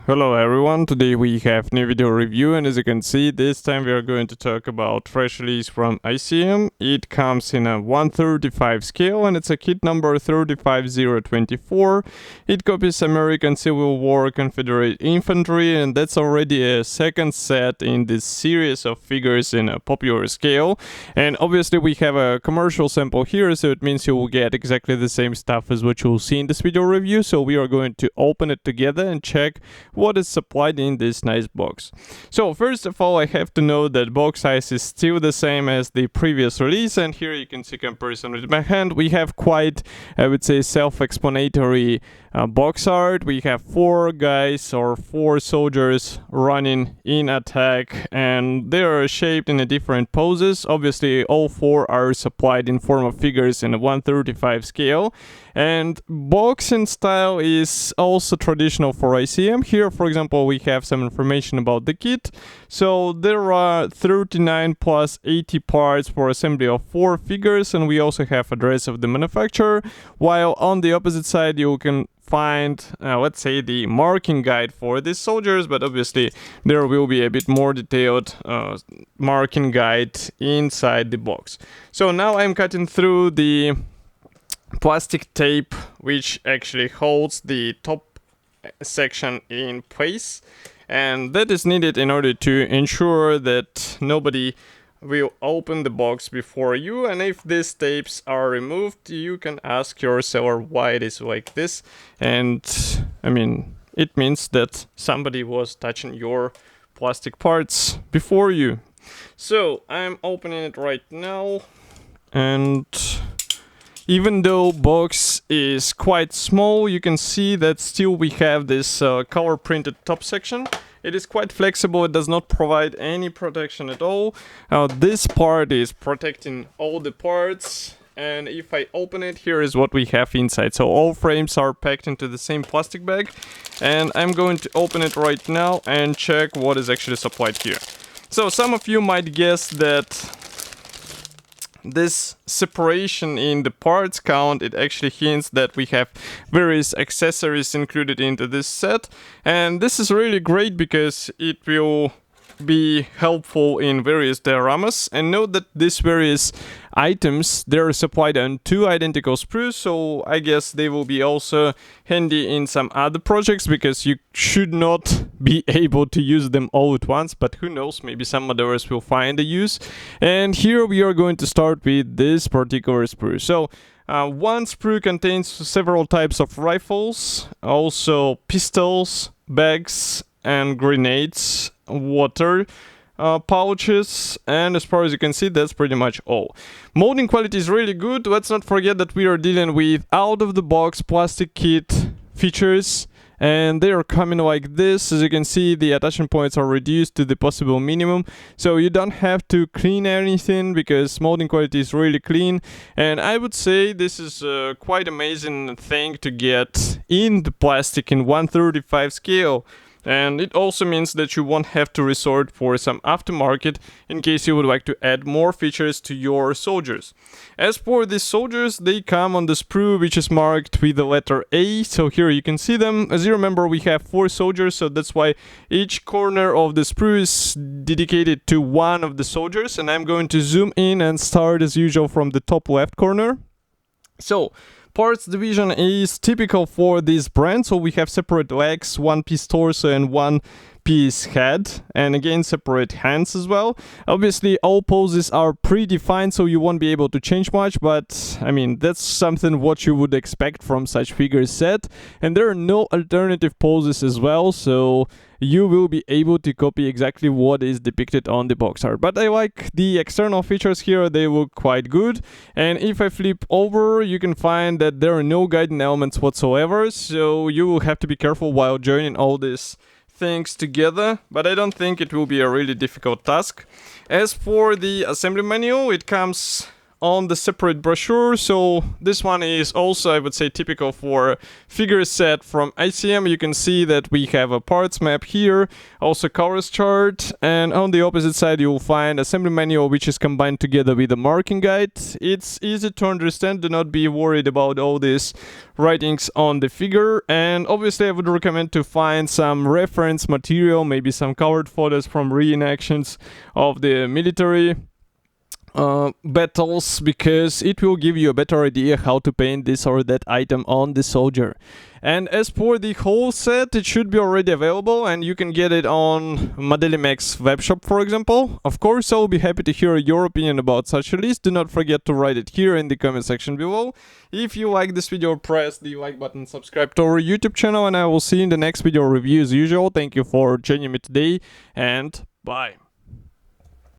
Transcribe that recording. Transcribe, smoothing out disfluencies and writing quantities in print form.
Hello everyone, today we have new video review, and as you can see, this time we are going to talk about fresh release from ICM. It comes in a 135 scale and it's a kit number 35024. It copies American Civil War Confederate Infantry, and that's already a second set in this series of figures in a popular scale. And obviously we have a commercial sample here, so it means you will get exactly the same stuff as what you'll see in this video review. So we are going to open it together and check what is supplied in this nice box. So first of all, I have to note that box size is still the same as the previous release, and here you can see comparison with my hand. We have quite, I would say, self-explanatory box art. We have 4 guys or 4 soldiers running in attack, and they are shaped in a different poses. Obviously all 4 are supplied in form of figures in a 135 scale, and boxing style is also traditional for ICM. Here, for example, we have some information about the kit. So there are 39 plus 80 parts for assembly of 4 figures, and we also have address of the manufacturer, while on the opposite side you can find, let's say, the marking guide for these soldiers, but obviously there will be a bit more detailed marking guide inside the box. So now I'm cutting through the plastic tape which actually holds the top section in place, and that is needed in order to ensure that nobody will open the box before you. And if these tapes are removed, you can ask your seller why it is like this, and I mean, it means that somebody was touching your plastic parts before you. So I'm opening it right now, and even though box is quite small, you can see that still we have this color printed top section. It is quite flexible, it does not provide any protection at all. This part is protecting all the parts, and if I open it, here is what we have inside. So all frames are packed into the same plastic bag, and I'm going to open it right now and check what is actually supplied here. So some of you might guess that this separation in the parts count, it actually hints that we have various accessories included into this set, and this is really great because it will be helpful in various dioramas. And note that these various items, they're supplied on 2 identical sprues, so I guess they will be also handy in some other projects, because you should not be able to use them all at once, but who knows, maybe some others will find a use. And here we are going to start with this particular sprue. So one sprue contains several types of rifles, also pistols, bags and grenades, water pouches, and as far as you can see, that's pretty much all. Molding quality is really good. Let's not forget that we are dealing with out-of-the-box plastic kit features, and they are coming like this. As you can see, the attachment points are reduced to the possible minimum, so you don't have to clean anything because molding quality is really clean. And I would say this is a quite amazing thing to get in the plastic in 135 scale. And it also means that you won't have to resort for some aftermarket in case you would like to add more features to your soldiers. As for these soldiers, they come on the sprue which is marked with the letter A, so here you can see them. As you remember, we have 4 soldiers, so that's why each corner of the sprue is dedicated to one of the soldiers, and I'm going to zoom in and start as usual from the top left corner. So parts division is typical for this brand, so we have separate legs, 1 piece torso and 1 piece head, and again separate hands as well. Obviously all poses are predefined, so you won't be able to change much, but I mean, that's something what you would expect from such figure set. And there are no alternative poses as well, so you will be able to copy exactly what is depicted on the box art. But I like the external features here, they look quite good. And if I flip over, you can find that there are no guiding elements whatsoever, so you will have to be careful while joining all these things together, but I don't think it will be a really difficult task. As for the assembly manual, it comes on the separate brochure. So this one is also, I would say, typical for figure set from ICM. You can see that we have a parts map here, also colors chart, and on the opposite side you will find assembly manual, which is combined together with a marking guide. It's easy to understand. Do not be worried about all these writings on the figure, and obviously I would recommend to find some reference material, maybe some colored photos from reenactions of the military battles, because it will give you a better idea how to paint this or that item on the soldier. And as for the whole set, it should be already available, and you can get it on Modelimex webshop, for example. Of course, I'll be happy to hear your opinion about such a list. Do not forget to write it here in the comment section below. If you like this video, press the like button, subscribe to our YouTube channel, and I will see you in the next video review as usual. Thank you for joining me today, and bye.